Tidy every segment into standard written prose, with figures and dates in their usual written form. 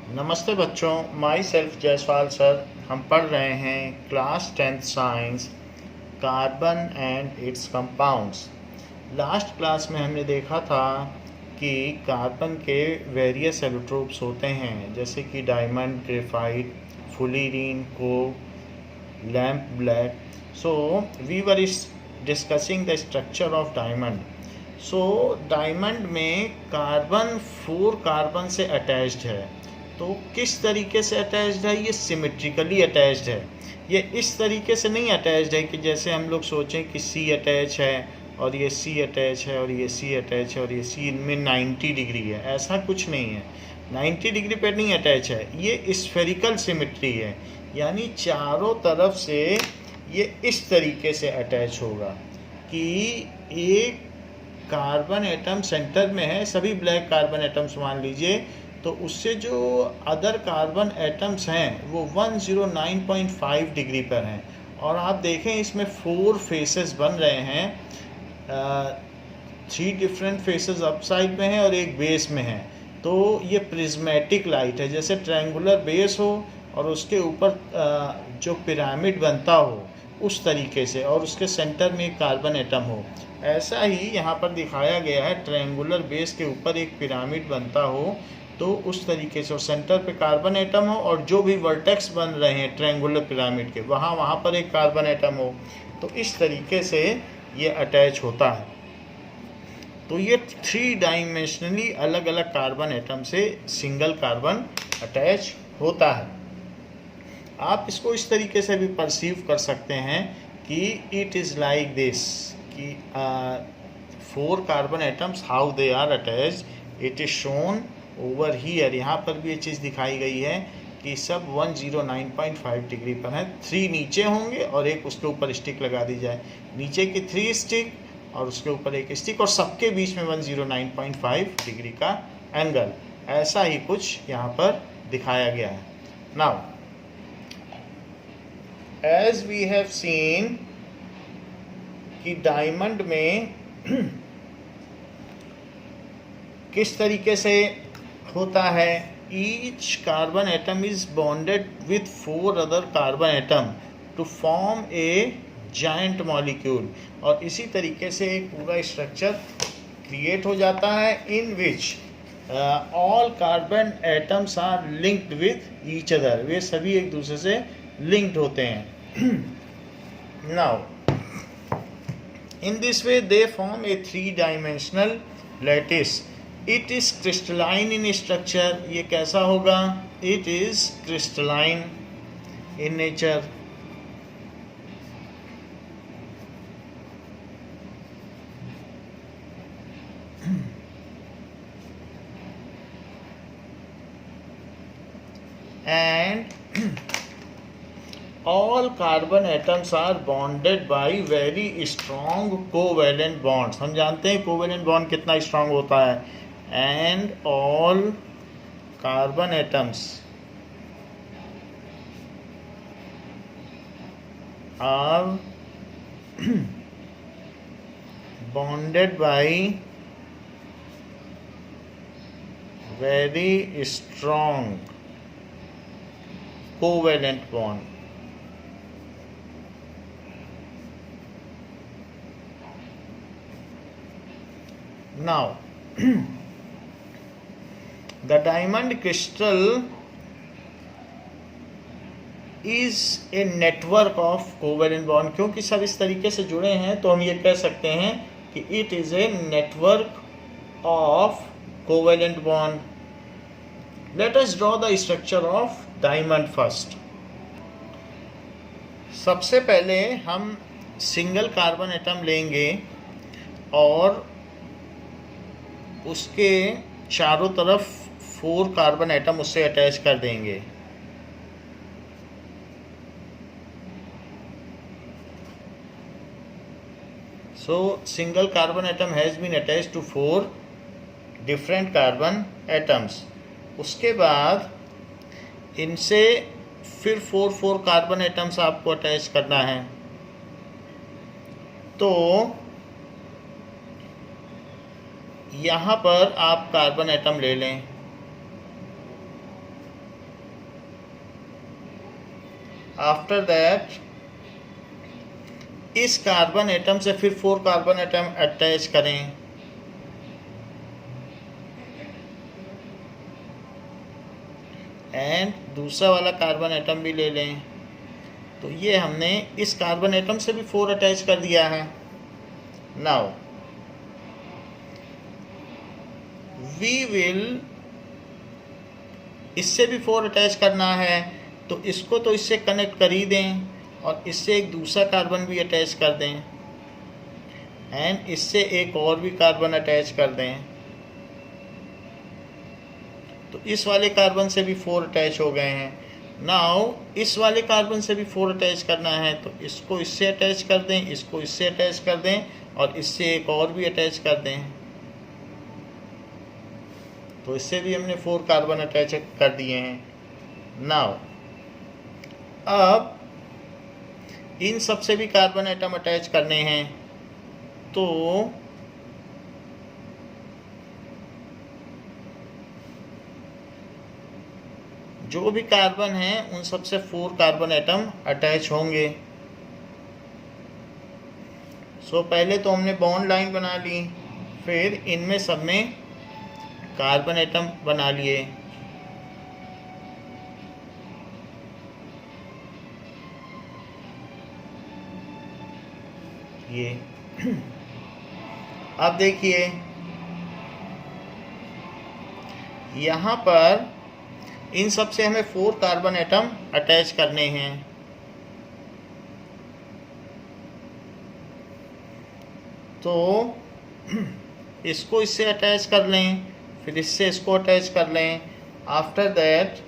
नमस्ते बच्चों, my self Jaiswal sir. हम पढ़ रहे हैं class 10th science, carbon and it's compounds. Last class में हमने देखा था कि कार्बन के वेरियस एलोट्रोप्स होते हैं, जैसे कि diamond, graphite, fullerene, coke, lamp black. So we were discussing the structure of diamond. So diamond में कार्बन 4 कार्बन से अटैच्ड है। तो किस तरीके से अटैच्ड है? ये सिमेट्रिकली अटैच्ड है। ये इस तरीके से नहीं अटैच्ड है कि जैसे हम लोग सोचें कि सी अटैच है और ये सी अटैच है और ये सी अटैच है और ये सी, इनमें 90 डिग्री है। ऐसा कुछ नहीं है, 90 डिग्री पर नहीं अटैच है। ये स्फेरिकल सिमेट्री है, यानी चारों तरफ से ये इस तरीके से अटैच होगा कि एक कार्बन एटम सेंटर में है, सभी ब्लैक कार्बन एटम्स मान लीजिए, तो उससे जो अदर कार्बन एटम्स हैं वो 109.5 डिग्री पर हैं। और आप देखें इसमें 4 फेसेस बन रहे हैं, 3 डिफरेंट फेसेस अप साइड में हैं और एक बेस में है। तो ये प्रिज्मेटिक लाइट है, जैसे ट्रायंगुलर बेस हो और उसके ऊपर जो पिरामिड बनता हो उस तरीके से, और उसके सेंटर में एक कार्बन एटम हो। ऐसा ही यहाँ पर दिखाया गया है, ट्रायंगुलर बेस के ऊपर एक पिरामिड बनता हो तो उस तरीके से, और सेंटर पे कार्बन एटम हो और जो भी वर्टेक्स बन रहे हैं ट्रायंगुलर पिरामिड के, वहाँ पर एक कार्बन एटम हो। तो इस तरीके से ये अटैच होता है। तो ये 3 डायमेंशनली अलग अलग कार्बन एटम से सिंगल कार्बन अटैच होता है। आप इसको इस तरीके से भी परसीव कर सकते हैं कि इट इज़ लाइक दिस, कि 4 carbon atoms how they are attached, it is shown over here. यहाँ पर भी ये चीज़ दिखाई गई है कि सब 109.5 डिग्री पर है। 3 नीचे होंगे और एक उसके ऊपर स्टिक लगा दी जाए, नीचे की 3 स्टिक और उसके ऊपर एक स्टिक, और सबके बीच में 109.5 डिग्री का एंगल। ऐसा ही कुछ यहाँ पर दिखाया गया है। Now as we have seen कि डायमंड में किस तरीके से होता है, each carbon atom is bonded with 4 other carbon atom to form a giant molecule. और इसी तरीके से एक पूरा स्ट्रक्चर क्रिएट हो जाता है in which all carbon atoms are linked with each other. वे सभी एक दूसरे से लिंक्ड होते हैं। Now in this way they form a 3 dimensional lattice. It is crystalline in structure. ये कैसा होगा? It is crystalline in nature. And all carbon atoms are bonded by very strong covalent bonds। हम जानते हैं covalent bond कितना strong होता है। and all carbon atoms are bonded by very strong covalent bond। Now the diamond crystal is a network of covalent bond। क्योंकि सब इस तरीके से जुड़े हैं तो हम ये कह सकते हैं कि it is a network of covalent bond। Let us draw the structure of diamond first। सबसे पहले हम सिंगल कार्बन एटम लेंगे और उसके चारों तरफ 4 कार्बन एटम उससे अटैच कर देंगे। So single carbon atom has been attached to 4 different carbon atoms. उसके बाद इनसे फिर 4 कार्बन एटम्स आपको अटैच करना है। तो यहाँ पर आप कार्बन एटम ले लें आफ्टर दैट इस कार्बन एटम से फिर 4 कार्बन एटम अटैच करें। एंड दूसरा वाला कार्बन एटम भी ले लें। तो ये हमने इस कार्बन एटम से भी 4 अटैच कर दिया है। नाउ वी विल, इससे भी 4 अटैच करना है, तो इसको तो इससे कनेक्ट कर ही दें और इससे एक दूसरा कार्बन भी अटैच कर दें एंड इससे एक और भी कार्बन अटैच कर दें। तो इस वाले कार्बन से भी 4 अटैच हो गए हैं। नाउ इस वाले कार्बन से भी 4 अटैच करना है, तो इसको इससे अटैच कर दें, इसको इससे अटैच कर दें और इससे एक और भी अटैच कर दें। तो इससे भी हमने 4 कार्बन अटैच कर दिए हैं। नाउ अब इन सब से भी कार्बन एटम अटैच करने हैं, तो जो भी कार्बन है उन सब से 4 कार्बन एटम अटैच होंगे। सो पहले तो हमने बॉन्ड लाइन बना ली, फिर इनमें सब में कार्बन एटम बना लिए। ये अब देखिए यहाँ पर इन सब से हमें 4 कार्बन एटम अटैच करने हैं। तो इसको इससे अटैच कर लें, फिर इससे इसको अटैच कर लें। आफ्टर दैट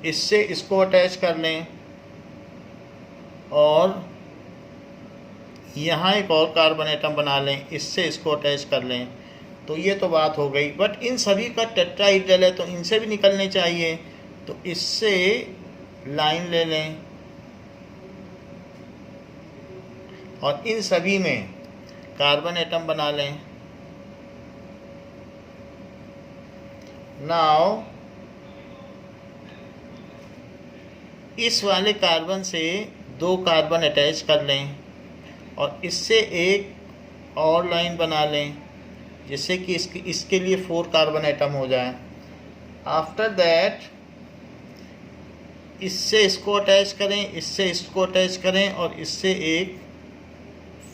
इससे इसको अटैच कर लें और यहाँ एक और कार्बन एटम बना लें, इससे इसको अटैच कर लें। तो ये तो बात हो गई, बट इन सभी का टेट्राहीड्रल है तो इनसे भी निकलने चाहिए। तो इससे लाइन ले लें और इन सभी में कार्बन एटम बना लें। नाउ इस वाले कार्बन से 2 कार्बन अटैच कर लें और इससे एक और लाइन बना लें जिससे कि इसके लिए 4 कार्बन एटम हो जाए। आफ्टर दैट इससे इसको अटैच करें, इससे इसको अटैच करें और इससे एक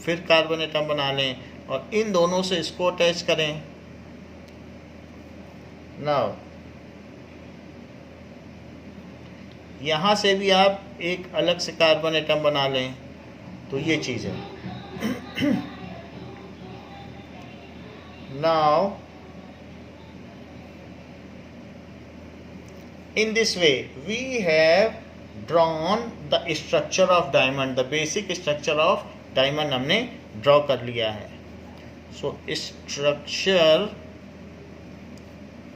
फिर कार्बन एटम बना लें और इन दोनों से इसको अटैच करें। नाउ यहाँ से भी आप एक अलग से कार्बन एटम बना लें। तो ये चीज़ है। Now in this way we have drawn the structure of diamond, the basic structure of diamond हमने ड्रॉ कर लिया है। so structure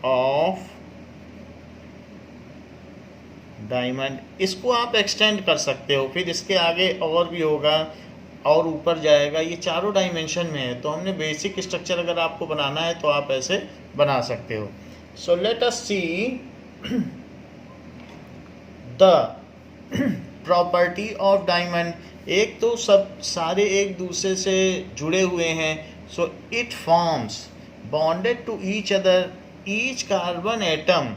of डायमंड, इसको आप एक्सटेंड कर सकते हो, फिर इसके आगे और भी होगा और ऊपर जाएगा। ये चारों डायमेंशन में है, तो हमने बेसिक स्ट्रक्चर अगर आपको बनाना है तो आप ऐसे बना सकते हो। So let us see the property of diamond. एक तो सब सारे एक दूसरे से जुड़े हुए हैं, so it forms bonded to each other, each carbon atom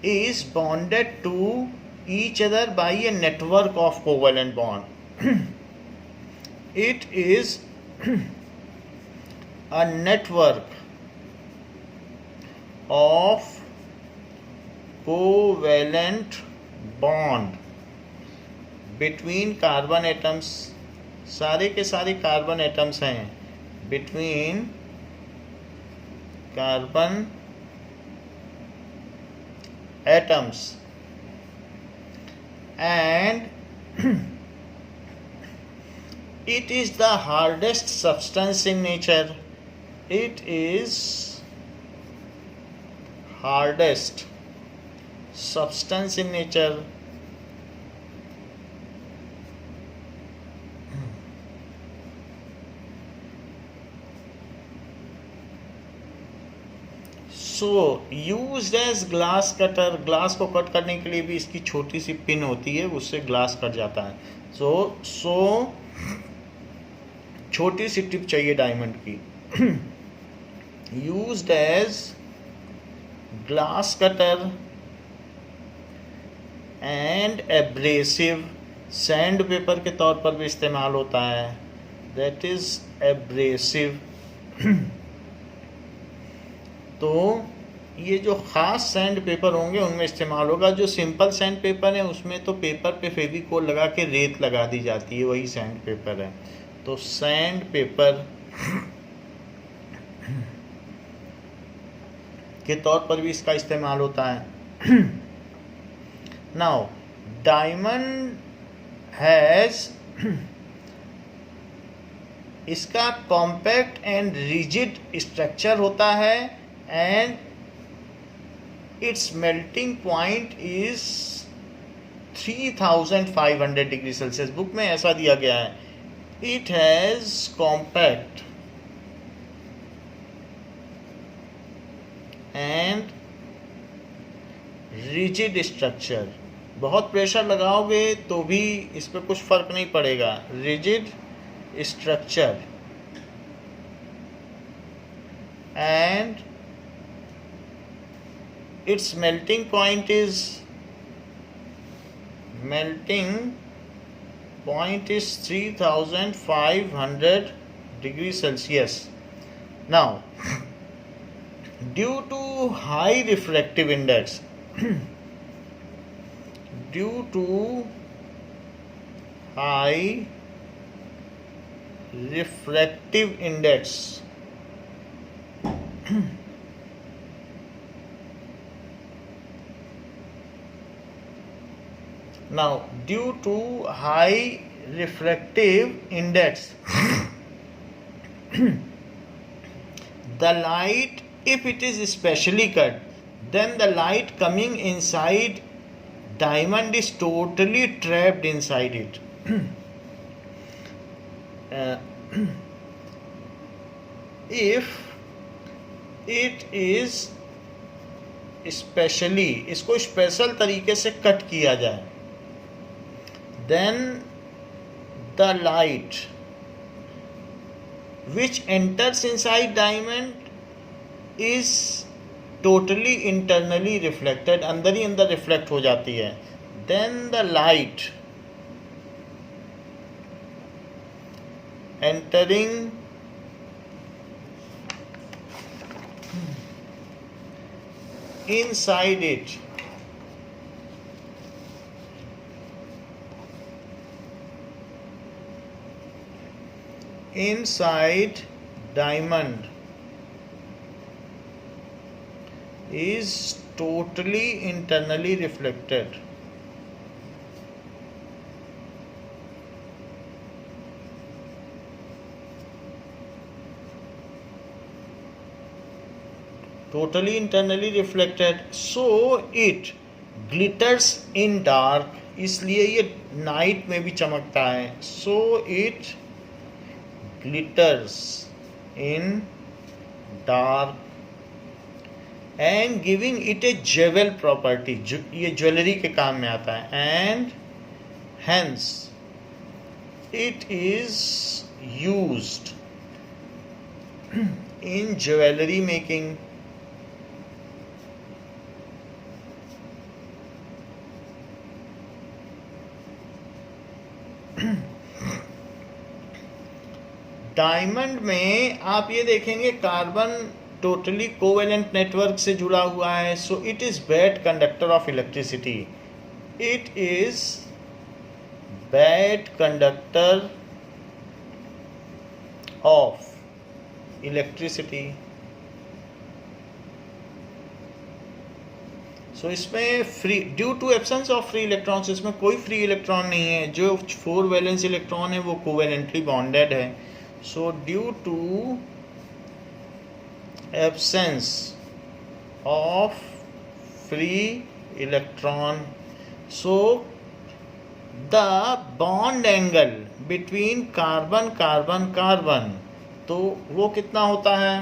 is bonded to each other by a network of covalent bond. It is a network of covalent bond between carbon atoms, सारे के सारे carbon atoms हैं, between carbon atoms and it is the hardest substance in nature. It is hardest substance in nature. So used as glass cutter, glass को cut करने के लिए भी इसकी छोटी सी पिन होती है, उससे ग्लास कट जाता है। सो छोटी सी टिप चाहिए डायमंड की। Used as glass cutter and abrasive, sand paper के तौर पर भी इस्तेमाल होता है, दैट इज एब्रेसिव। तो ये जो ख़ास सैंड पेपर होंगे उनमें इस्तेमाल होगा। जो सिंपल सैंड पेपर है उसमें तो पेपर पे फेविकोल लगा के रेत लगा दी जाती है, वही सैंड पेपर है। तो सैंड पेपर के तौर पर भी इसका इस्तेमाल होता है। नाउ डायमंड हैज़, इसका कॉम्पैक्ट एंड रिजिड स्ट्रक्चर होता है and it's melting point is 3500 degree Celsius. Book में ऐसा दिया गया है, it has compact and rigid structure. बहुत प्रेशर लगाओगे तो भी इस पर कुछ फर्क नहीं पड़ेगा। Rigid structure and its melting point is 3500 degrees Celsius. Now, due to high refractive index, due to high refractive index, now due to high refractive index, the light, if it is specially cut, then the light coming inside diamond is totally trapped inside it. If it is specially, इसको special तरीके से cut किया जाए, then the light which enters inside diamond is totally internally reflected, अंदर ही अंदर reflect हो जाती है। then the light entering inside it inside diamond is totally internally reflected. Totally internally reflected, so it glitters in dark, इसलिए ये night में भी चमकता है। so it glitters in dark and giving it a jewel property, ये jewellery के काम में आता है। and hence it is used in jewelry making. Diamond में आप ये देखेंगे कार्बन टोटली कोवेलेंट नेटवर्क से जुड़ा हुआ है। So it is bad conductor of electricity, it is bad conductor of electricity. So इसमें free, due to absence of free electrons, इसमें कोई फ्री इलेक्ट्रॉन नहीं है। जो 4 वैलेंस इलेक्ट्रॉन है वो कोवेलेंटली बॉन्डेड है। So due to absence of free electron, so the bond angle between carbon carbon carbon, तो वो कितना होता है?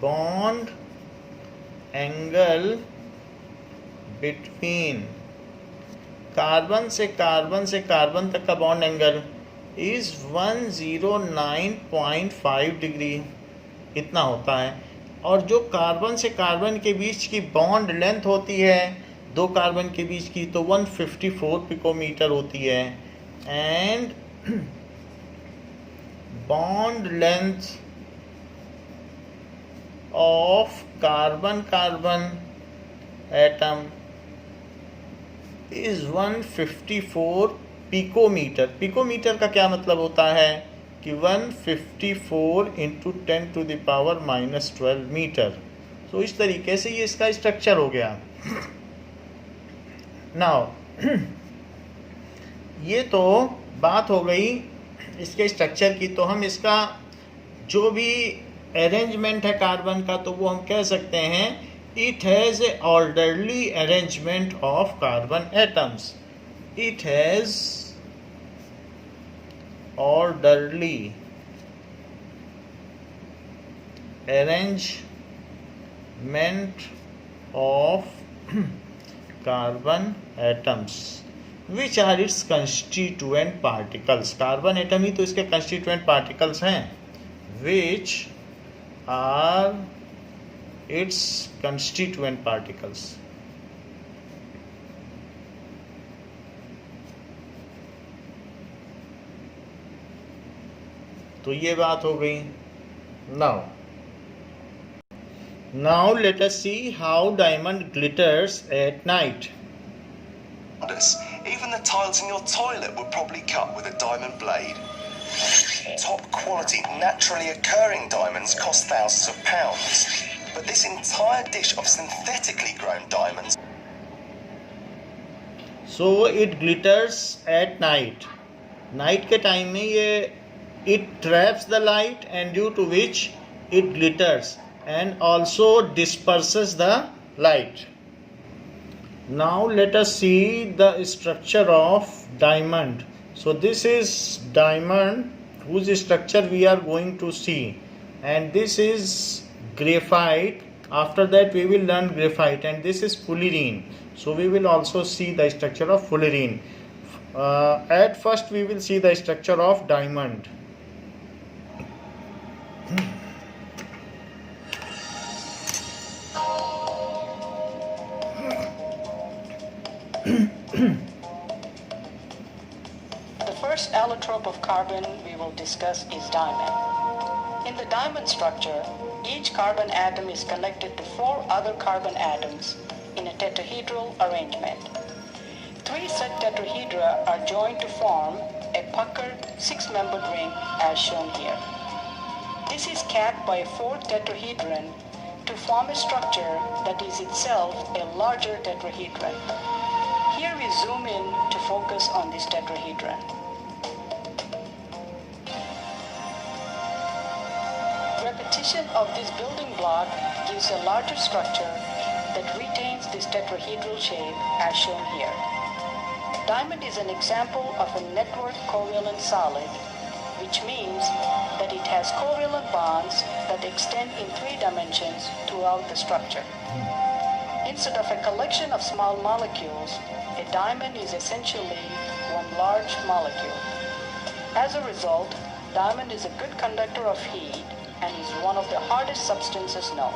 bond एंगल बिटवीन कार्बन से कार्बन तक का बॉन्ड एंगल इज 109.5 डिग्री, इतना होता है। और जो कार्बन से कार्बन के बीच की बॉन्ड लेंथ होती है दो कार्बन के बीच की, तो 154 पिकोमीटर होती है। And bond length of carbon atom is 154 picometre. Picometre का क्या मतलब होता है कि 154 इंटू 10⁻⁻12 मीटर। तो इस तरीके से ये इसका स्ट्रक्चर हो गया। नाउ ये तो बात हो गई इसके स्ट्रक्चर की। तो हम इसका जो भी अरेंजमेंट है कार्बन का, तो वो हम कह सकते हैं it has a orderly arrangement of carbon atoms. It has orderly arrangement of carbon atoms which are its constituent particles। Carbon atom ही तो इसके constituent particles हैं, which are its constituent particles। तो ये बात हो गई। Now let us see how diamond glitters at night। Even the tiles in your toilet were probably cut with a diamond blade. Top quality, naturally occurring diamonds cost thousands of pounds, but this entire dish of synthetically grown diamonds. So it glitters at night। Night के time में ये it traps the light and due to which it glitters and also disperses the light। Now let us see the structure of diamond। So this is diamond whose structure we are going to see, and this is graphite। After that we will learn graphite, and this is fullerene। So we will also see the structure of fullerene। At first we will see the structure of diamond। The first allotrope of carbon we will discuss is diamond. In the diamond structure, each carbon atom is connected to 4 other carbon atoms in a tetrahedral arrangement. 3 such tetrahedra are joined to form a puckered 6-membered ring as shown here. This is capped by a 4th tetrahedron to form a structure that is itself a larger tetrahedron. Here we zoom in to focus on this tetrahedron. Repetition of this building block gives a larger structure that retains this tetrahedral shape as shown here. Diamond is an example of a network covalent solid, which means that it has covalent bonds that extend in 3 dimensions throughout the structure. Instead of a collection of small molecules, a diamond is essentially one large molecule. As a result, diamond is a good conductor of heat and is one of the hardest substances known.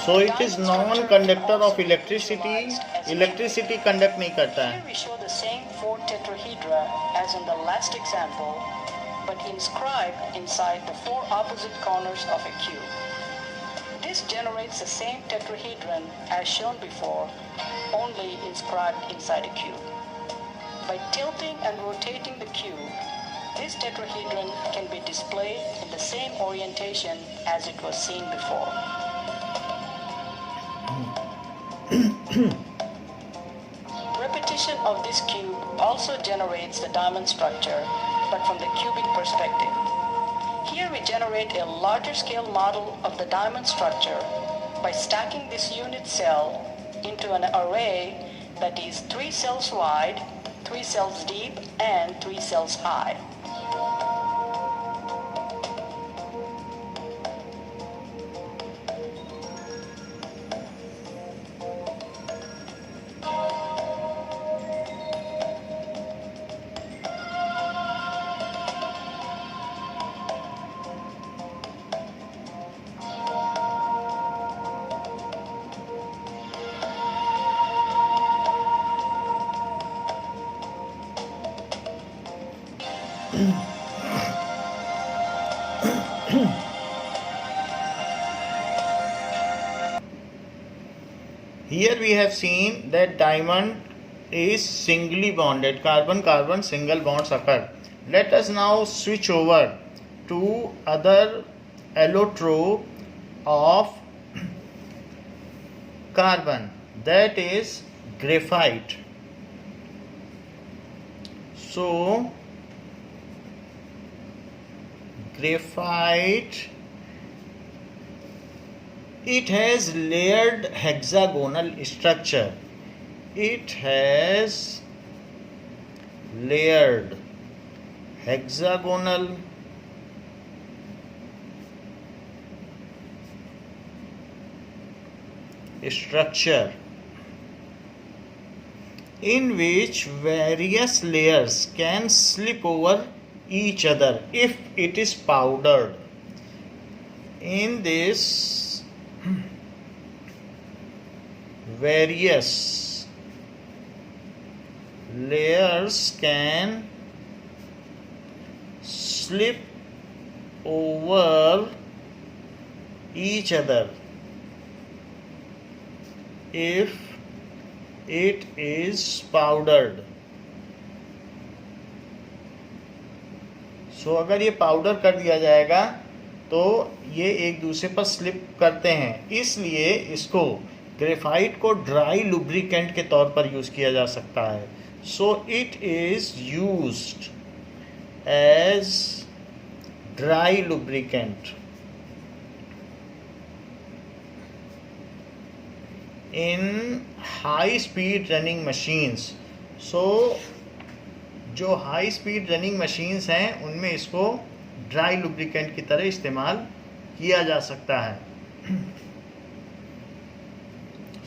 So it is non-conductor of electricity। Electricity conduct नहीं करता है। Here we show the same 4 tetrahedra as in the last example, but inscribed inside the 4 opposite corners of a cube. This generates the same tetrahedron as shown before, only inscribed inside a cube. By tilting and rotating the cube, this tetrahedron can be displayed in the same orientation as it was seen before. Repetition of this cube also generates the diamond structure, but from the cubic perspective. Here we generate a larger scale model of the diamond structure by stacking this unit cell into an array that is 3 cells wide, 3 cells deep, and 3 cells high. Here we have seen that diamond is singly bonded. Carbon-carbon single bonds occur. Let us now switch over to other allotrope of carbon, that is graphite. So graphite, it has layered hexagonal structure. It has layered hexagonal structure in which various layers can slip over each other if it is powdered. In this, various layers can slip over each other if it is powdered. So अगर ये powder कर दिया जाएगा तो ये एक दूसरे पर स्लिप करते हैं, इसलिए इसको ग्रेफाइट को ड्राई लुब्रिकेंट के तौर पर यूज किया जा सकता है. So it is used as dry lubricant in high speed running machines. So जो हाई स्पीड रनिंग मशीन्स हैं उनमें इसको ड्राई लुब्रिकेंट की तरह इस्तेमाल किया जा सकता है.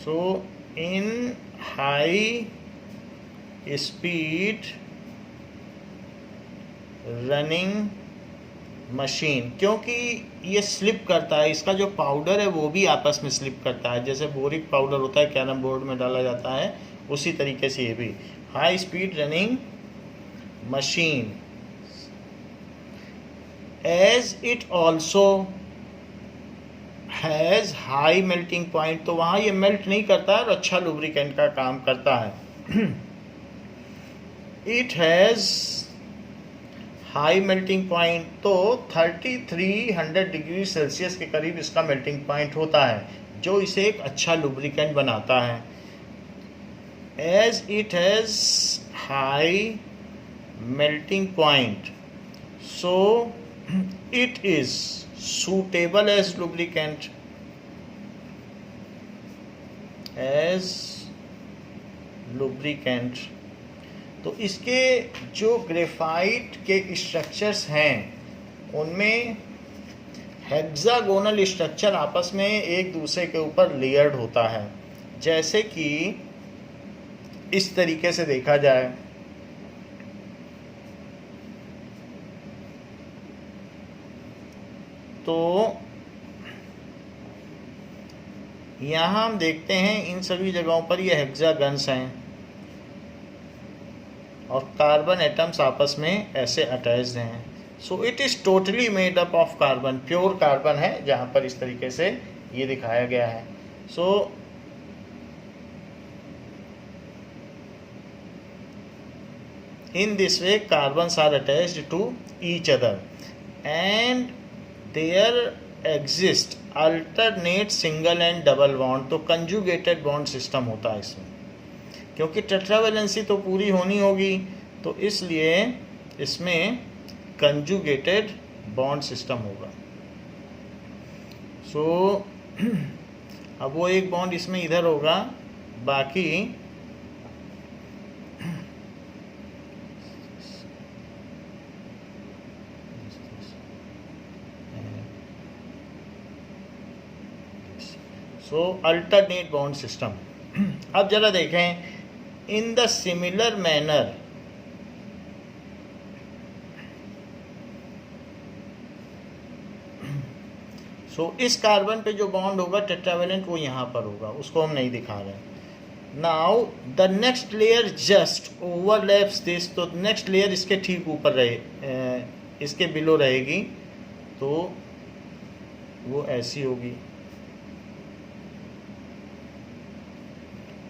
So in high speed running machine, क्योंकि ये स्लिप करता है, इसका जो पाउडर है वो भी आपस में स्लिप करता है, जैसे बोरिक पाउडर होता है कैरम बोर्ड में डाला जाता है, उसी तरीके से ये भी high speed running machine. As it also has high melting point, तो वहाँ ये मेल्ट नहीं करता और अच्छा लुब्रिकेंट का काम करता है. It has high melting point, तो 3300 डिग्री सेल्सियस के करीब इसका मेल्टिंग पॉइंट होता है, जो इसे एक अच्छा लुब्रिकेंट बनाता है. As it has high melting point, so it is suitable as lubricant. As lubricant, तो इसके जो ग्रेफाइट के स्ट्रक्चर्स हैं उनमें हेक्सागोनल स्ट्रक्चर आपस में एक दूसरे के ऊपर लेयर्ड होता है, जैसे कि इस तरीके से देखा जाए तो यहाँ हम देखते हैं इन सभी जगहों पर ये हेक्सागन्स हैं और कार्बन एटम्स आपस में ऐसे अटैच्ड हैं. So it is totally made up of carbon, pure carbon है जहाँ पर इस तरीके से ये दिखाया गया है. सो in this way carbons are attached to each other and there exist alternate single and double bond. तो conjugated bond system होता है इसमें, क्योंकि टेट्रावैलेंसी तो पूरी होनी होगी, तो इसलिए इसमें conjugated bond system होगा. सो अब वो एक बॉन्ड इसमें इधर होगा, बाकी सो अल्टरनेट बॉन्ड सिस्टम. अब जरा देखें, in the similar manner so इस कार्बन पे जो बॉन्ड होगा टेट्रावेलेंट वो यहाँ पर होगा, उसको हम नहीं दिखा रहे हैं. Now the next layer just overlaps this, तो नेक्स्ट लेयर इसके ठीक ऊपर रहे, इसके बिलो रहेगी, तो वो ऐसी होगी।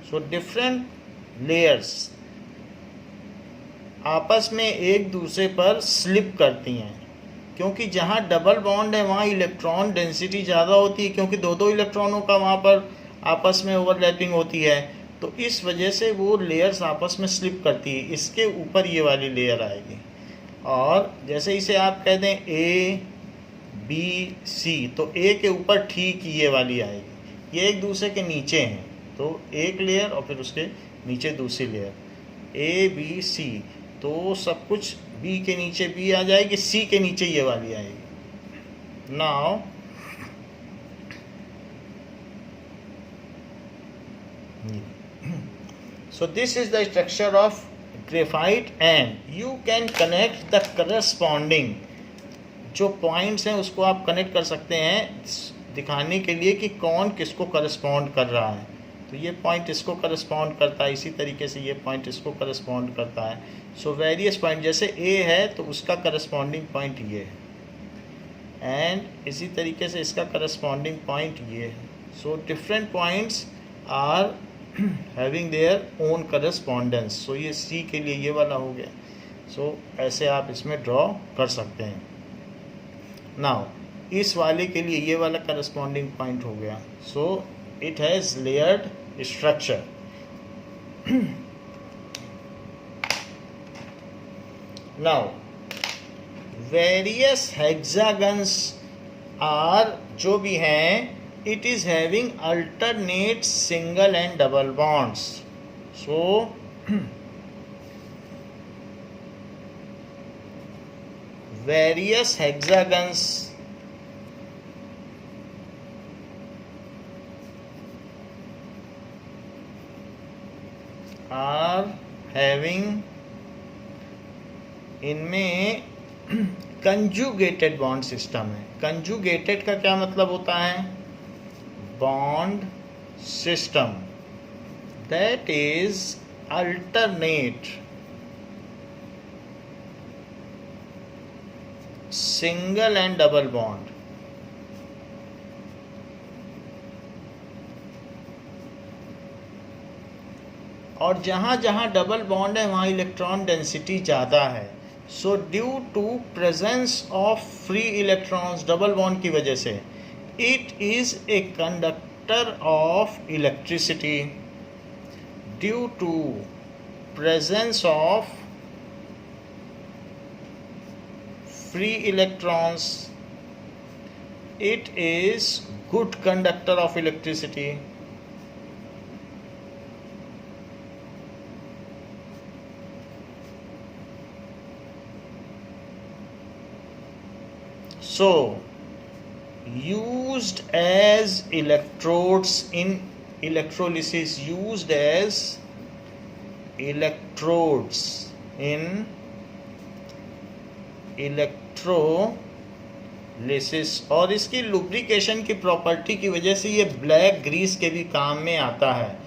सो डिफरेंट लेयर्स आपस में एक दूसरे पर स्लिप करती हैं, क्योंकि जहाँ डबल बॉन्ड है वहाँ इलेक्ट्रॉन डेंसिटी ज़्यादा होती है, क्योंकि दो दो इलेक्ट्रॉनों का वहाँ पर आपस में ओवरलैपिंग होती है, तो इस वजह से वो लेयर्स आपस में स्लिप करती है। इसके ऊपर ये वाली लेयर आएगी, और जैसे इसे आप कह दें ए बी सी, तो ए के ऊपर ठीक ये वाली आएगी। ये एक दूसरे के नीचे हैं, तो एक लेयर और फिर उसके नीचे दूसरी लेयर, ए बी सी, तो सब कुछ बी के नीचे बी आ जाएगी, सी के नीचे ये वाली आएगी। Now so this is the structure of graphite, and you can connect the corresponding, जो पॉइंट्स हैं उसको आप कनेक्ट कर सकते हैं दिखाने के लिए कि कौन किसको करस्पॉन्ड कर रहा है। तो ये पॉइंट इसको करस्पॉन्ड करता है, इसी तरीके से ये पॉइंट इसको करस्पॉन्ड करता है। सो वेरियस पॉइंट, जैसे ए है तो उसका करस्पॉन्डिंग पॉइंट ये है, एंड इसी तरीके से इसका करस्पॉन्डिंग पॉइंट ये है। So different points are having their own correspondence. So ये सी के लिए ये वाला हो गया। सो ऐसे आप इसमें ड्रॉ कर सकते हैं। नाउ इस वाले के लिए ये वाला करस्पॉन्डिंग पॉइंट हो गया। So it has layered structure. Now various hexagons are, जो भी हैं, it is having alternate single and double bonds. So various hexagons are having, इनमें कंजुगेटेड बॉन्ड सिस्टम है। कंजुगेटेड का क्या मतलब होता है? Bond system that is alternate single and double bond. और जहाँ जहाँ डबल बॉन्ड है वहाँ इलेक्ट्रॉन डेंसिटी ज़्यादा है। So due to presence of free electrons, double bond की वजह से, it is a conductor of electricity. Due to presence of free electrons, it is good conductor of electricity. So used as electrodes in electrolysis, used as electrodes in electrolysis, और इसकी lubrication की property की वजह से ये black Greece के भी काम में आता है।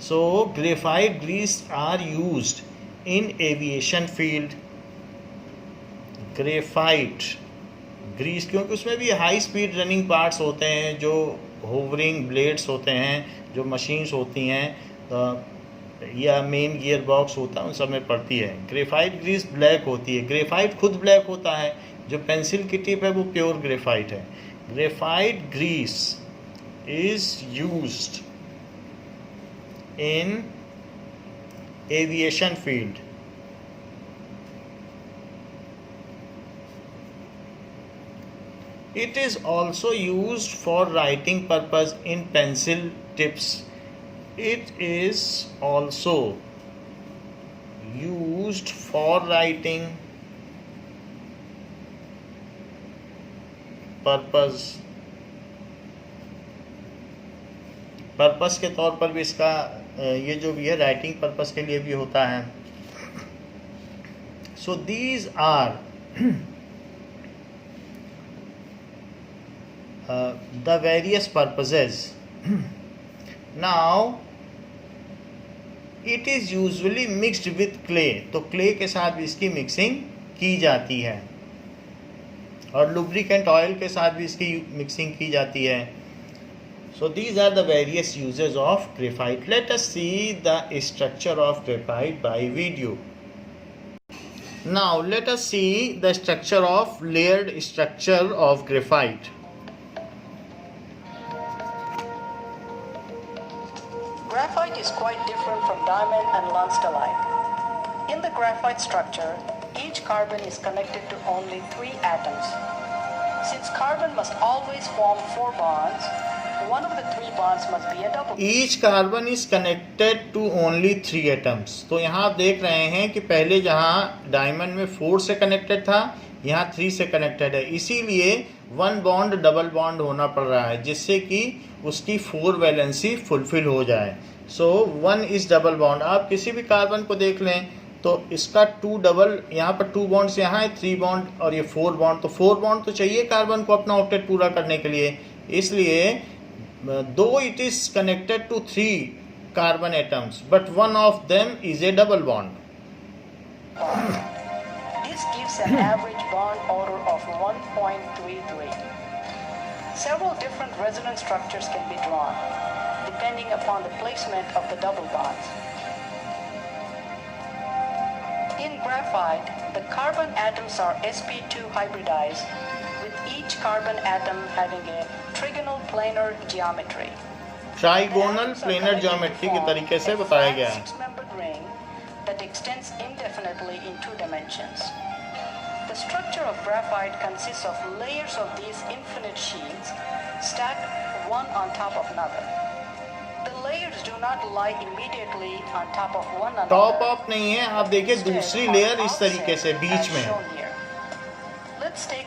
So graphite grease are used in aviation field. Graphite grease, क्योंकि उसमें भी हाई स्पीड रनिंग पार्ट्स होते हैं, जो होवरिंग ब्लेड्स होते हैं, जो मशीन्स होती हैं, या मेन गियर बॉक्स होता है, उन सब में पड़ती है। ग्रेफाइट ग्रीस ब्लैक होती है। ग्रेफाइट खुद ब्लैक होता है, जो पेंसिल की टिप है वो प्योर ग्रेफाइट है। Graphite grease is used in aviation field. It is also used for writing purpose in pencil tips. It is also used for writing purpose. Purpose के तौर पर भी इसका ये जो भी है राइटिंग पर्पस के लिए भी होता है। So these are the various purposes. Now it is usually mixed with clay, तो क्ले के साथ भी इसकी मिक्सिंग की जाती है और लुब्रिकेंट ऑयल के साथ भी इसकी मिक्सिंग की जाती है. So these are the various uses of graphite. Let us see the structure of graphite by video. Now let us see the structure of layered structure of graphite. Graphite is quite different from diamond and lenstalite. In the graphite structure, each carbon is connected to only 3 atoms. Since carbon must always form 4 bonds, one of the 3 bonds must be a double. Each carbon is connected to only 3 atoms. तो यहाँ आप देख रहे हैं कि पहले जहाँ diamond में 4 से कनेक्टेड था, यहाँ 3 से कनेक्टेड है, इसीलिए 1 बॉन्ड डबल बॉन्ड होना पड़ रहा है जिससे कि उसकी 4 वैलेंसी फुलफिल हो जाए. सो 1 इज डबल बॉन्ड. आप किसी भी कार्बन को देख लें तो इसका 2 डबल, यहाँ पर 2 बॉन्ड्स, यहाँ है 3 बॉन्ड और ये 4 बॉन्ड. तो 4 बॉन्ड तो चाहिए कार्बन को अपना ऑक्टेट पूरा करने के लिए. इसलिए though it is connected to 3 carbon atoms, but one of them is a double bond. This gives an average bond order of 1.33. Several different resonance structures can be drawn, depending upon the placement of the double bonds. In graphite, the carbon atoms are sp2 hybridized, with each carbon atom having a trigonal planar geometry. Trigonal planar geometry के तरीके से बताया गया है. Six-membered ring that extends indefinitely in 2 dimensions. The structure of graphite consists of layers of these infinite sheets stacked one on top of another. The layers do not lie immediately on top of one another. Top of नहीं है, आप देखिए दूसरी layer इस तरीके से बीच में है,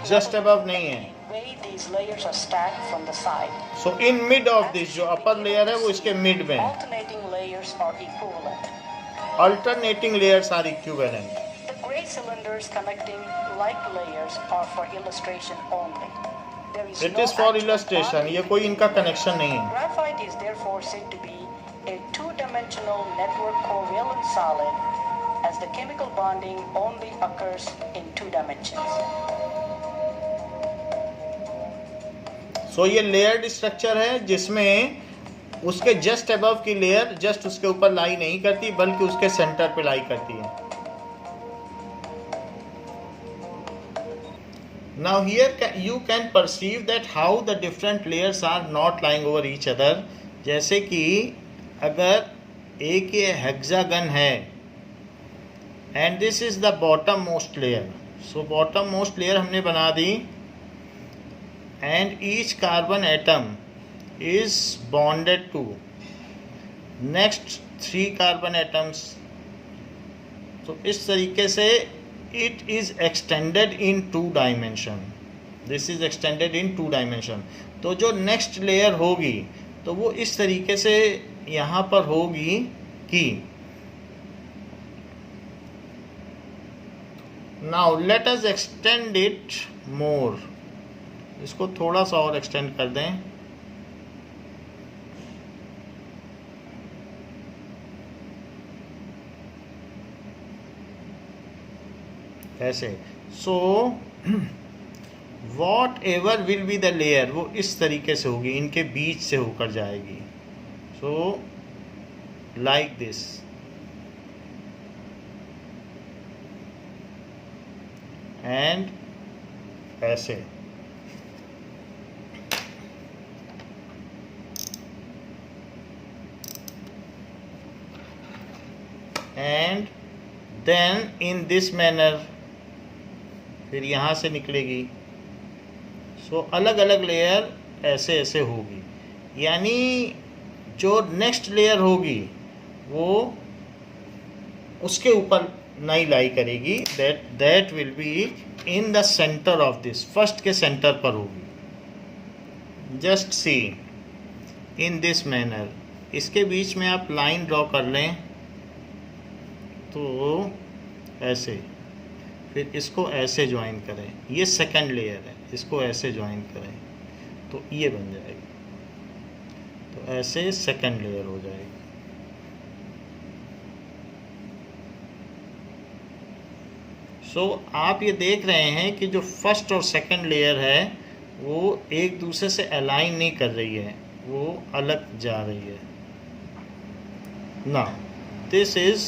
जस्ट अबव नहीं है. These layers are stacked from the side. So in mid of this, जो अपर लेयर है वो इसके मिड में है. Alternating layers are equivalent. Alternating layers are equivalent. The gray cylinders connecting like layers are for illustration only. There is It no is for actual illustration. bonding. ये कोई इनका connection नहीं है. Graphite is therefore said to be a 2-dimensional network covalent solid, as the chemical bonding only occurs in 2 dimensions. सो ये layered structure है जिसमें उसके just above की लेयर जस्ट उसके ऊपर लाई नहीं करती बल्कि उसके सेंटर पे लाई करती है. Now here you can perceive that how the different layers are not lying over each other. जैसे कि अगर एक ये हेक्सागन है and this is the bottom most layer. So bottom most layer हमने बना दी and each carbon atom is bonded to next 3 carbon atoms. तो इस तरीके से it is extended in 2 dimension. This is extended in 2 dimension. तो जो next layer होगी तो वो इस तरीके से यहाँ पर होगी कि now let us extend it more. इसको थोड़ा सा और एक्सटेंड कर दें. ऐसे. So what ever will be the layer, वो इस तरीके से होगी, इनके बीच से होकर जाएगी. So like this. एंड ऐसे. And then in this manner फिर यहाँ से निकलेगी. सो अलग अलग लेयर ऐसे ऐसे होगी, यानी जो नेक्स्ट लेयर होगी वो उसके ऊपर नहीं लाई करेगी. That will be in the centre of this. First के सेंटर पर होगी. Just see in this manner. इसके बीच में आप लाइन ड्रॉ कर लें तो ऐसे, फिर इसको ऐसे ज्वाइन करें. ये सेकंड लेयर है, इसको ऐसे ज्वाइन करें तो ये बन जाएगी. तो ऐसे सेकंड लेयर हो जाएगी. सो आप ये देख रहे हैं कि जो फर्स्ट और सेकंड लेयर है वो एक दूसरे से अलाइन नहीं कर रही है, वो अलग जा रही है। नाउ दिस इज,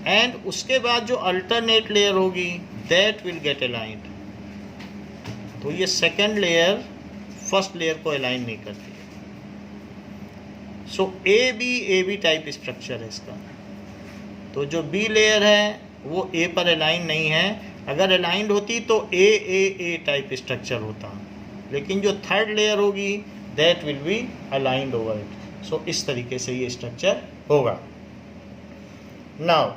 एंड उसके बाद जो अल्टरनेट लेयर होगी दैट विल गेट अलाइंड। तो ये सेकंड लेयर फर्स्ट लेयर को अलाइन नहीं करती है। सो ए बी टाइप स्ट्रक्चर है इसका। तो जो बी लेयर है वो ए पर अलाइन नहीं है, अगर अलाइंड होती तो ए टाइप स्ट्रक्चर होता, लेकिन जो थर्ड लेयर होगी that will be aligned over it. So इस तरीके से ये स्ट्रक्चर होगा। नाउ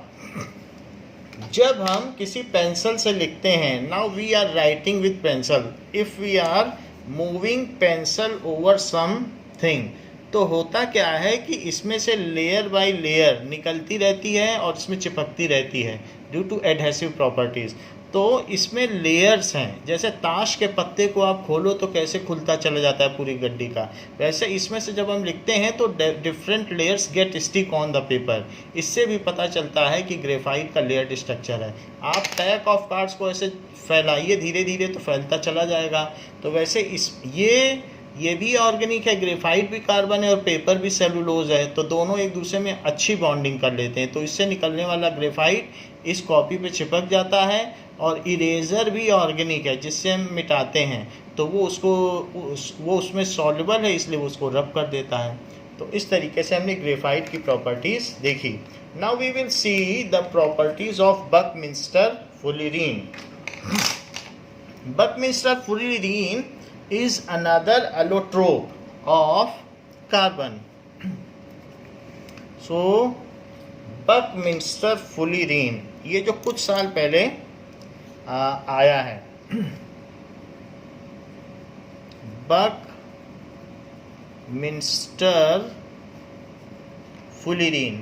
जब हम किसी पेंसिल से लिखते हैं, now we are writing with pencil, if we are moving pencil over something, तो होता क्या है कि इसमें से लेयर बाय लेयर निकलती रहती है और इसमें चिपकती रहती है ड्यू टू एडहेसिव प्रॉपर्टीज़। तो इसमें लेयर्स हैं, जैसे ताश के पत्ते को आप खोलो तो कैसे खुलता चला जाता है पूरी गड्डी का, वैसे इसमें से जब हम लिखते हैं तो different layers get stick on the paper. इससे भी पता चलता है कि ग्रेफाइट का लेयर्ड स्ट्रक्चर है। आप पैक ऑफ कार्ड्स को ऐसे फैलाइए धीरे धीरे तो फैलता चला जाएगा। तो वैसे ये भी ऑर्गेनिक है, ग्रेफाइट भी कार्बन है और पेपर भी सेलुलोज है, तो दोनों एक दूसरे में अच्छी बॉन्डिंग कर लेते हैं। तो इससे निकलने वाला ग्रेफाइट इस कॉपी पे चिपक जाता है। और इरेज़र भी ऑर्गेनिक है, जिससे हम मिटाते हैं तो वो उसमें सॉल्युबल है, इसलिए वो उसको रब कर देता है। तो इस तरीके से हमने ग्रेफाइट की प्रॉपर्टीज़ देखी। Now we will see the properties of buckminsterfullerene. Buckminsterfullerene is another allotrope of carbon. So buckminsterfullerene ये जो कुछ साल पहले आया है, buckminsterfullerene,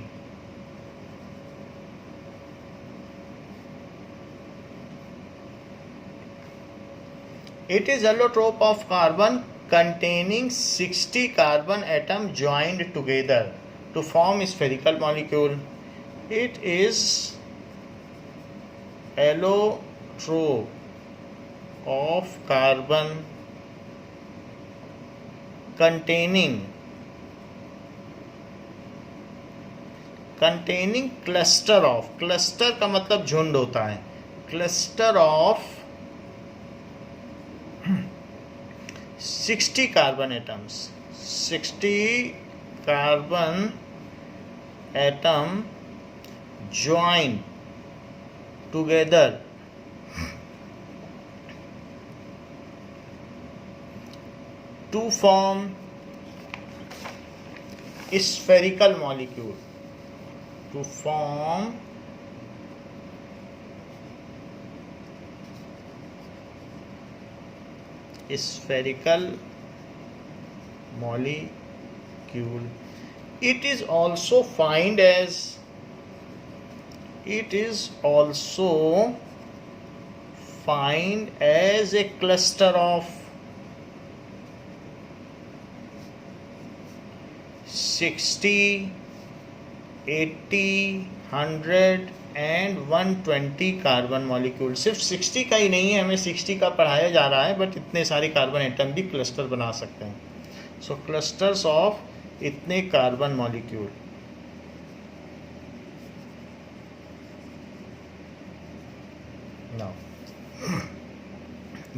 it is allotrope of carbon containing 60 carbon atom joined together to form spherical molecule. It is allotrope of carbon containing cluster of, cluster का मतलब झुंड होता है, cluster of 60 carbon atoms, 60 carbon atom joined together to form spherical molecule, to form spherical molecule. It is also found as a cluster of 60, 80, 100 and 120 carbon molecule. सिर्फ 60 का ही नहीं है, हमें 60 का पढ़ाया जा रहा है, बट इतने सारे कार्बन एटम भी क्लस्टर बना सकते हैं। सो क्लस्टर्स ऑफ इतने कार्बन मॉलिक्यूल। नाउ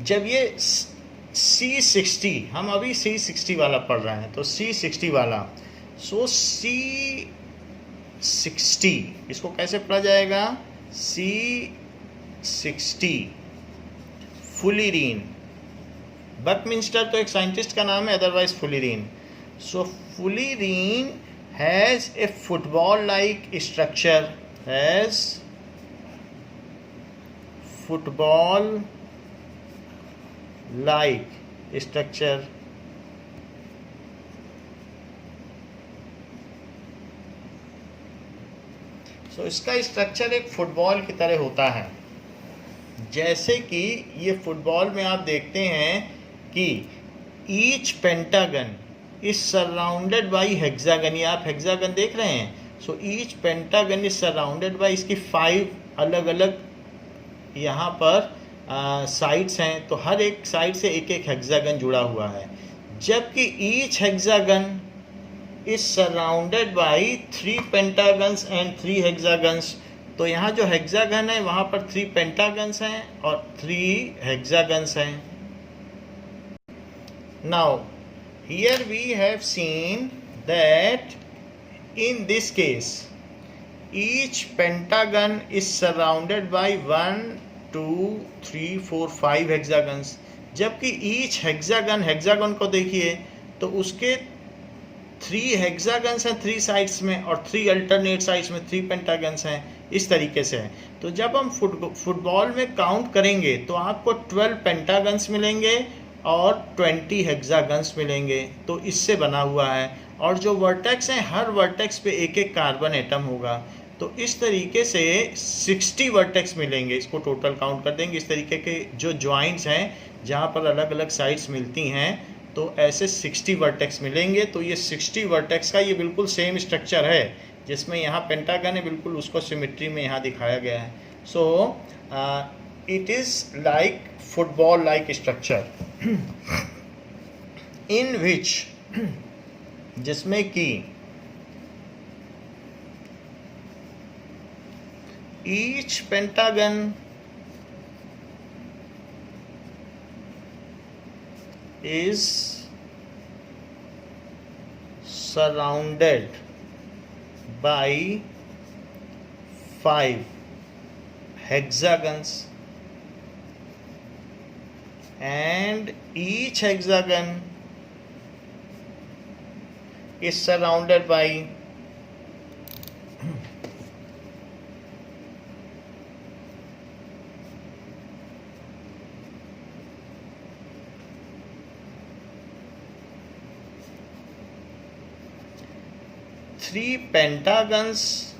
जब ये C60, हम अभी C60 वाला पढ़ रहे हैं, तो C60 वाला, सो C60 इसको कैसे पढ़ा जाएगा? C60 फुल्लेरीन। बकमिंस्टर तो एक साइंटिस्ट का नाम है, otherwise fullerene. So fullerene has a football like structure, has football like structure. So इसका स्ट्रक्चर एक फुटबॉल की तरह होता है। जैसे कि ये फुटबॉल में आप देखते हैं कि each pentagon is surrounded by hexagon. ये आप हेक्सागन देख रहे हैं। So each pentagon is surrounded by इसकी 5 अलग अलग यहाँ पर साइड्स हैं, तो हर एक साइड से एक एक हेक्सागन जुड़ा हुआ है, जबकि each hexagon is surrounded by 3 pentagons and 3 hexagons. तो यहाँ जो हेक्सागन है वहाँ पर 3 पेंटागन्स हैं और 3 हेक्सागन्स हैं। Now here we have seen that in this case each pentagon is surrounded by 1 2 3 4 5 hexagons, जबकि each hexagon को देखिए तो उसके 3 hexagons हैं 3 साइड्स में और 3 अल्टरनेट साइड्स में 3 पेंटागन्स हैं। इस तरीके से है। तो जब हम फुटबॉल में काउंट करेंगे तो आपको 12 पेंटागन्स मिलेंगे और 20 हेक्सागन्स मिलेंगे। तो इससे बना हुआ है। और जो वर्टेक्स हैं हर वर्टेक्स पे एक एक कार्बन एटम होगा। तो इस तरीके से 60 वर्टेक्स मिलेंगे। इसको टोटल काउंट कर देंगे। इस तरीके के जो जॉइंट्स हैं जहाँ पर अलग अलग साइड्स मिलती हैं तो ऐसे 60 वर्टेक्स मिलेंगे। तो ये 60 वर्टेक्स का ये बिल्कुल सेम स्ट्रक्चर है, जिसमें यहाँ पेंटागन है बिल्कुल उसको सिमेट्री में यहाँ दिखाया गया है। So it is like football like structure in which, जिसमें कि each pentagon is surrounded by 5 hexagons and each hexagon is surrounded by 3 pentagons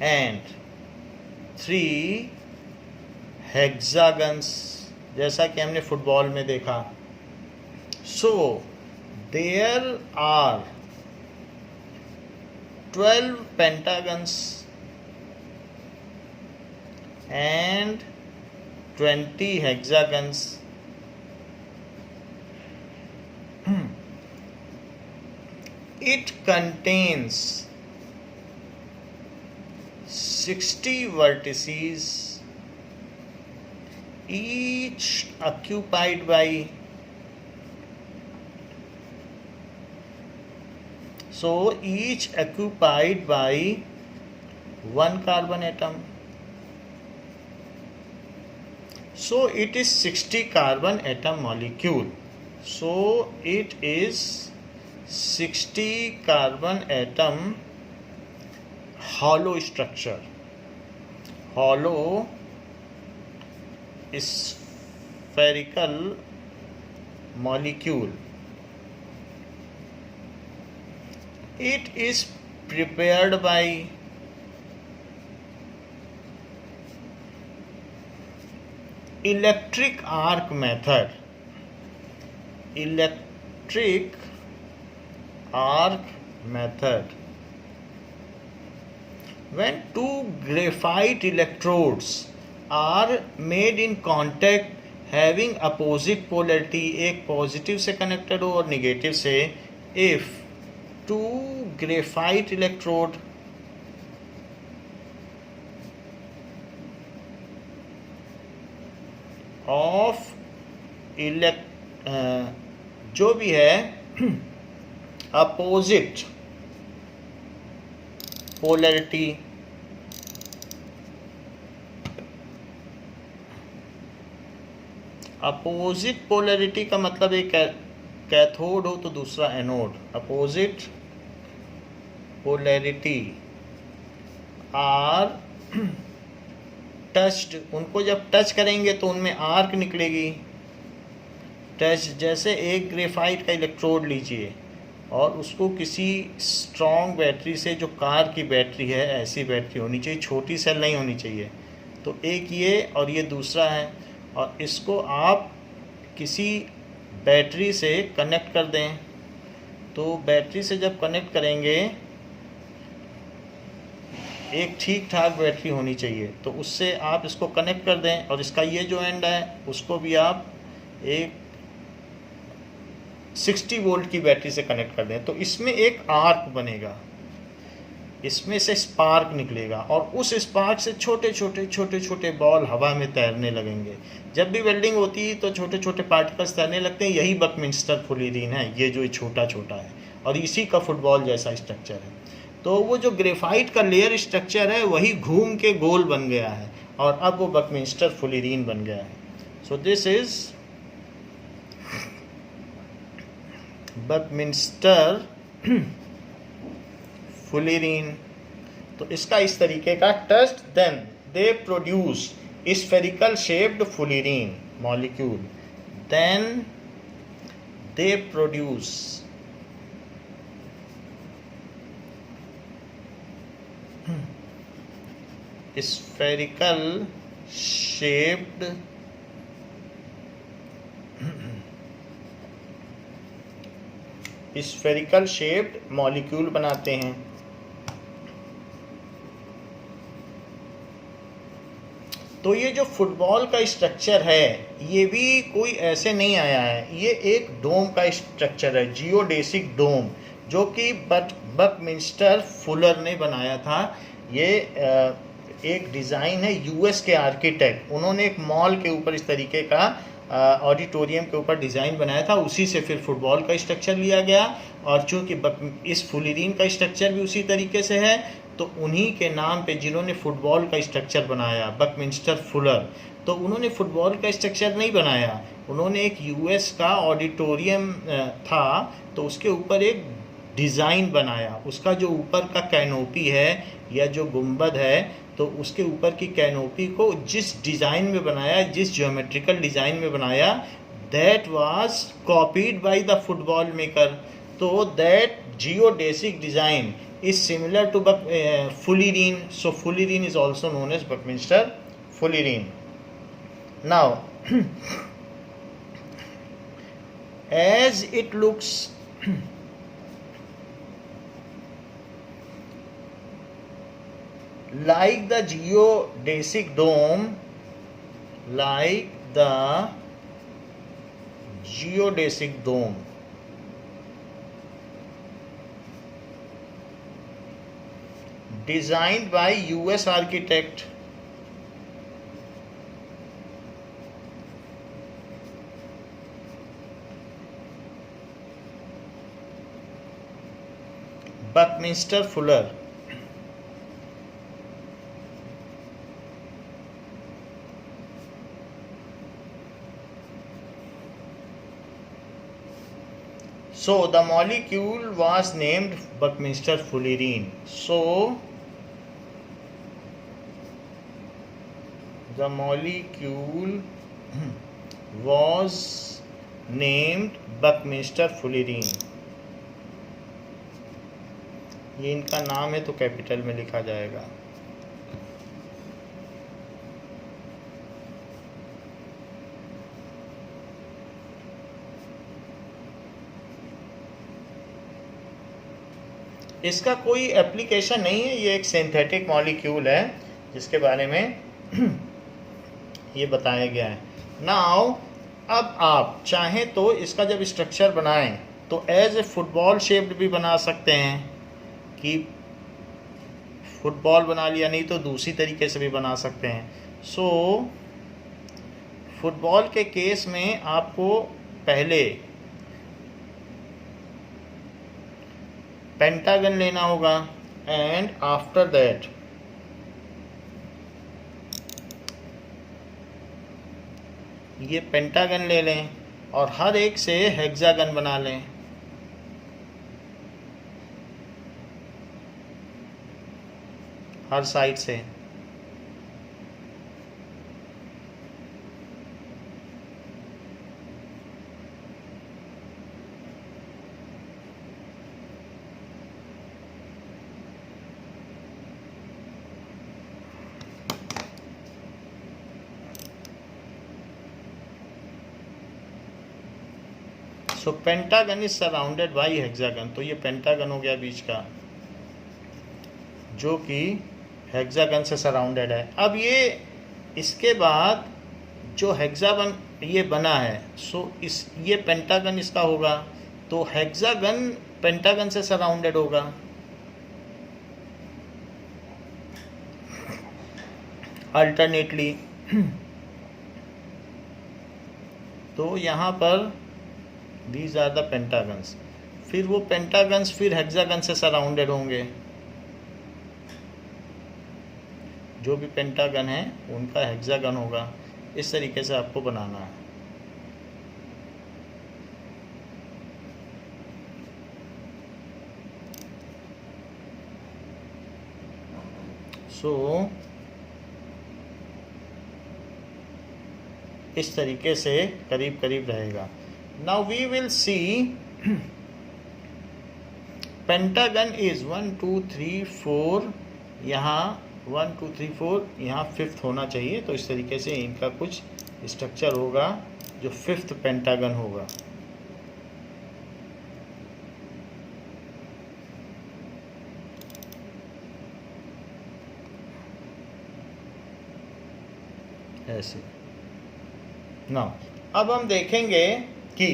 and 3 hexagons, जैसा कि हमने फुटबॉल में देखा। So there are 12 pentagons and 20 hexagons. It contains 60 vertices, each occupied by each occupied by 1 carbon atom. So it is 60 carbon atom molecule. So it is 60 carbon atom hollow structure, hollow spherical molecule. It is prepared by electric arc method. Electric arc method. When 2 graphite electrodes are made in contact having opposite polarity, एक positive से connected हो और negative से, if 2 graphite electrode of जो भी है opposite polarity, opposite polarity का मतलब एक कैथोड हो तो दूसरा anode. Opposite polarity are touched, उनको जब टच करेंगे तो उनमें आर्क निकलेगी। टच, जैसे एक ग्रेफाइट का इलेक्ट्रोड लीजिए और उसको किसी स्ट्रॉन्ग बैटरी से, जो कार की बैटरी है ऐसी बैटरी होनी चाहिए, छोटी सेल नहीं होनी चाहिए। तो एक ये और ये दूसरा है, और इसको आप किसी बैटरी से कनेक्ट कर दें। तो बैटरी से जब कनेक्ट करेंगे एक ठीक ठाक बैटरी होनी चाहिए। तो उससे आप इसको कनेक्ट कर दें और इसका ये जो एंड है उसको भी आप एक 60 वोल्ट की बैटरी से कनेक्ट कर दें। तो इसमें एक आर्क बनेगा, इसमें से स्पार्क निकलेगा और उस स्पार्क से छोटे छोटे बॉल हवा में तैरने लगेंगे। जब भी वेल्डिंग होती है तो छोटे छोटे पार्टिकल्स तैरने लगते हैं। यही बकमिंस्टर फुलिरीन है, ये जो छोटा छोटा है, और इसी का फुटबॉल जैसा स्ट्रक्चर है। तो वो जो ग्रेफाइट का लेयर स्ट्रक्चर है वही घूम के गोल बन गया है और अब वो बकमिंस्टर फुलिरीन बन गया है। So this is buckminsterfullerene. तो इसका इस तरीके का test, then they produce spherical shaped fullerene molecule, then they produce spherical shaped molecule बनाते हैं। तो ये जो फुटबॉल का स्ट्रक्चर है ये भी कोई ऐसे नहीं आया है, ये एक डोम का स्ट्रक्चर है, जियोडेसिक डोम, जो कि बकमिंस्टर फुलर ने बनाया था। ये एक डिज़ाइन है यूएस के आर्किटेक्ट, उन्होंने एक मॉल के ऊपर इस तरीके का ऑडिटोरियम के ऊपर डिज़ाइन बनाया था, उसी से फिर फुटबॉल का स्ट्रक्चर लिया गया। और चूँकि इस फुलिरीन का स्ट्रक्चर भी उसी तरीके से है तो उन्हीं के नाम पे जिन्होंने फुटबॉल का स्ट्रक्चर बनाया, बकमिंस्टर फुलर, तो उन्होंने फुटबॉल का स्ट्रक्चर नहीं बनाया, उन्होंने एक यूएस का ऑडिटोरियम था तो उसके ऊपर एक डिज़ाइन बनाया। उसका जो ऊपर का कैनोपी है या जो गुंबद है तो उसके ऊपर की कैनोपी को जिस डिज़ाइन में बनाया, जिस ज्योमेट्रिकल डिज़ाइन में बनाया, that was copied by the football maker. तो that geodesic design is similar to fullerene, so fullerene is also known as Buckminster fullerene. Now as it looks like the geodesic dome, designed by US architect Buckminster Fuller. So the molecule was named Buckminster Fullerene. So the molecule was named Buckminster Fullerene. ये इनका नाम है तो capital में लिखा जाएगा। इसका कोई एप्लीकेशन नहीं है, ये एक सिंथेटिक मॉलिक्यूल है जिसके बारे में ये बताया गया है। नाउ अब आप चाहें तो इसका जब स्ट्रक्चर बनाएं तो एज ए फुटबॉल शेप्ड भी बना सकते हैं कि फुटबॉल बना लिया, नहीं तो दूसरी तरीके से भी बना सकते हैं। सो फुटबॉल के केस में आपको पहले पेंटागन लेना होगा एंड आफ्टर दैट ये पेंटागन ले लें और हर एक से हेक्सागन बना लें। हर साइड से so pentagon is surrounded by hexagon. तो ये पेंटागन हो गया बीच का, जो कि हेक्सागन से सराउंडेड है। अब ये इसके बाद जो हेक्सागन ये बना है, सो इस ये पेंटागन इसका होगा, तो हेक्सागन पेंटागन से सराउंडेड होगा। अल्टरनेटली तो यहाँ पर दीज आर द पेंटागन्स, फिर वो पेंटागन्स फिर हेक्सागन से सराउंडेड होंगे। जो भी पेंटागन है उनका हेक्सागन होगा। इस तरीके से आपको बनाना है। सो इस तरीके से करीब करीब रहेगा। Now we will see pentagon is 1 2 3 4, यहाँ 1 2 3 4, यहाँ फिफ्थ होना चाहिए। तो इस तरीके से इनका कुछ स्ट्रक्चर होगा जो फिफ्थ पेंटागन होगा। ऐसे ना अब हम देखेंगे कि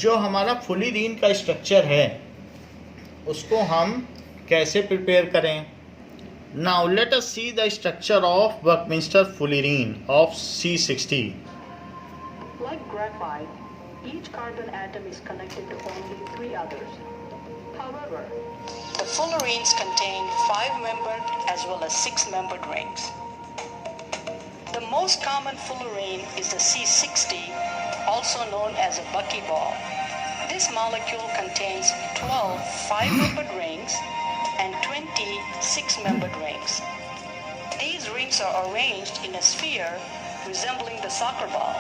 जो हमारा फुलीरीन का स्ट्रक्चर है उसको हम कैसे प्रिपेयर करें। Now let us see the structure of buckminsterfullerene of C60। Like graphite, each carbon atom is connected to only 3 others. However, the fullerenes contain 5-membered as well as 6-membered rings. The most common fullerene is the C60, also known as a buckyball. This molecule contains 12 5-membered rings and 20 6-membered rings. These rings are arranged in a sphere resembling the soccer ball.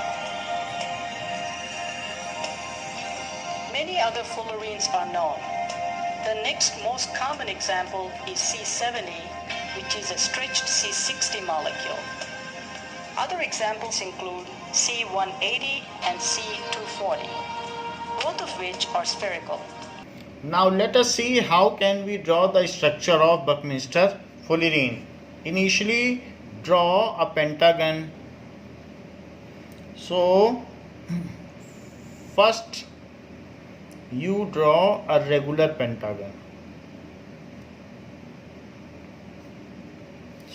Many other fullerenes are known. The next most common example is C70, which is a stretched C60 molecule. Other examples include C180 and C240, both of which are spherical. Now let us see how can we draw the structure of Buckminster fullerene. Initially draw a pentagon. So first you draw a regular pentagon.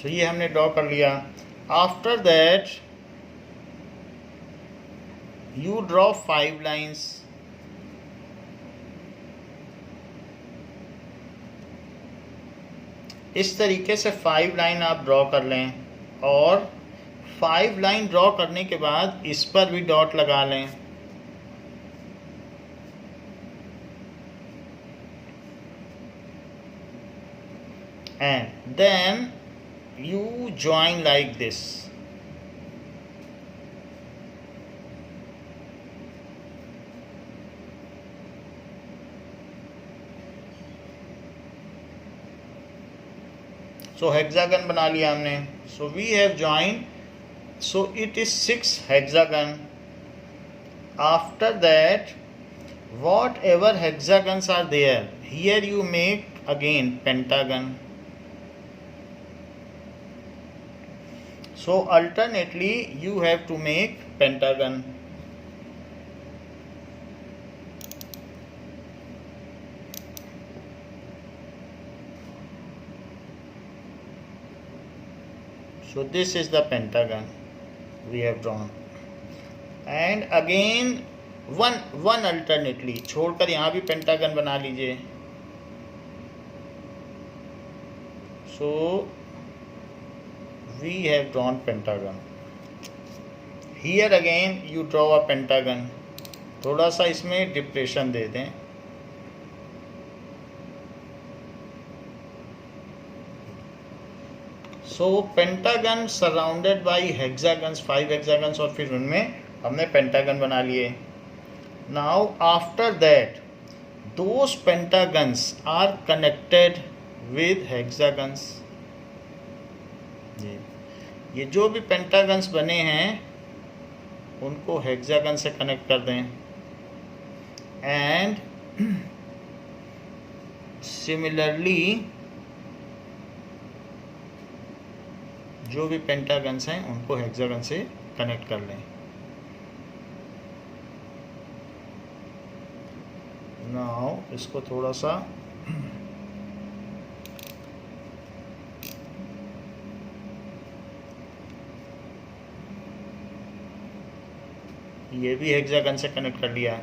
So ये हमने draw कर लिया। After that you draw 5 lines. इस तरीके से 5 line आप draw कर लें और 5 लाइन ड्रॉ करने के बाद इस पर भी डॉट लगा लें। And then you join like this. So hexagon बना लिया हमने. So we have joined. So it is 6 hexagon. After that, whatever hexagons are there, here you make again pentagon. So alternately you have to make pentagon. So this is the pentagon we have drawn. And again one alternately, छोड़कर यहाँ भी pentagon बना लीजिए. So we have drawn pentagon. Here again you draw a pentagon. थोड़ा सा इसमें depression दे दें. So pentagon surrounded by hexagons, 5 hexagons और फिर उनमें हमने pentagon बना लिए. Now after that those pentagons are connected with hexagons. ये जो भी पेंटागन्स बने हैं उनको हेक्सागन से कनेक्ट कर दें. एंड सिमिलरली जो भी पेंटागन्स हैं उनको हेक्सागन से कनेक्ट कर लें। नाउ इसको थोड़ा सा ये भी हेक्सागन से कनेक्ट कर लिया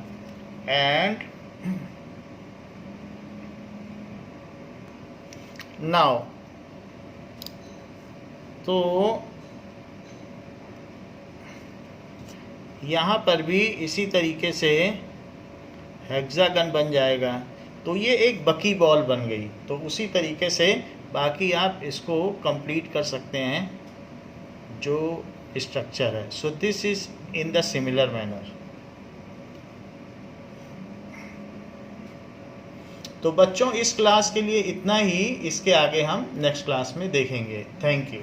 एंड नाउ तो यहाँ पर भी इसी तरीके से हेक्सागन बन जाएगा। तो ये एक बकी बॉल बन गई। तो उसी तरीके से बाकी आप इसको कंप्लीट कर सकते हैं जो स्ट्रक्चर है। So this is in the similar manner. तो बच्चों इस क्लास के लिए इतना ही। इसके आगे हम नेक्स्ट क्लास में देखेंगे। Thank you.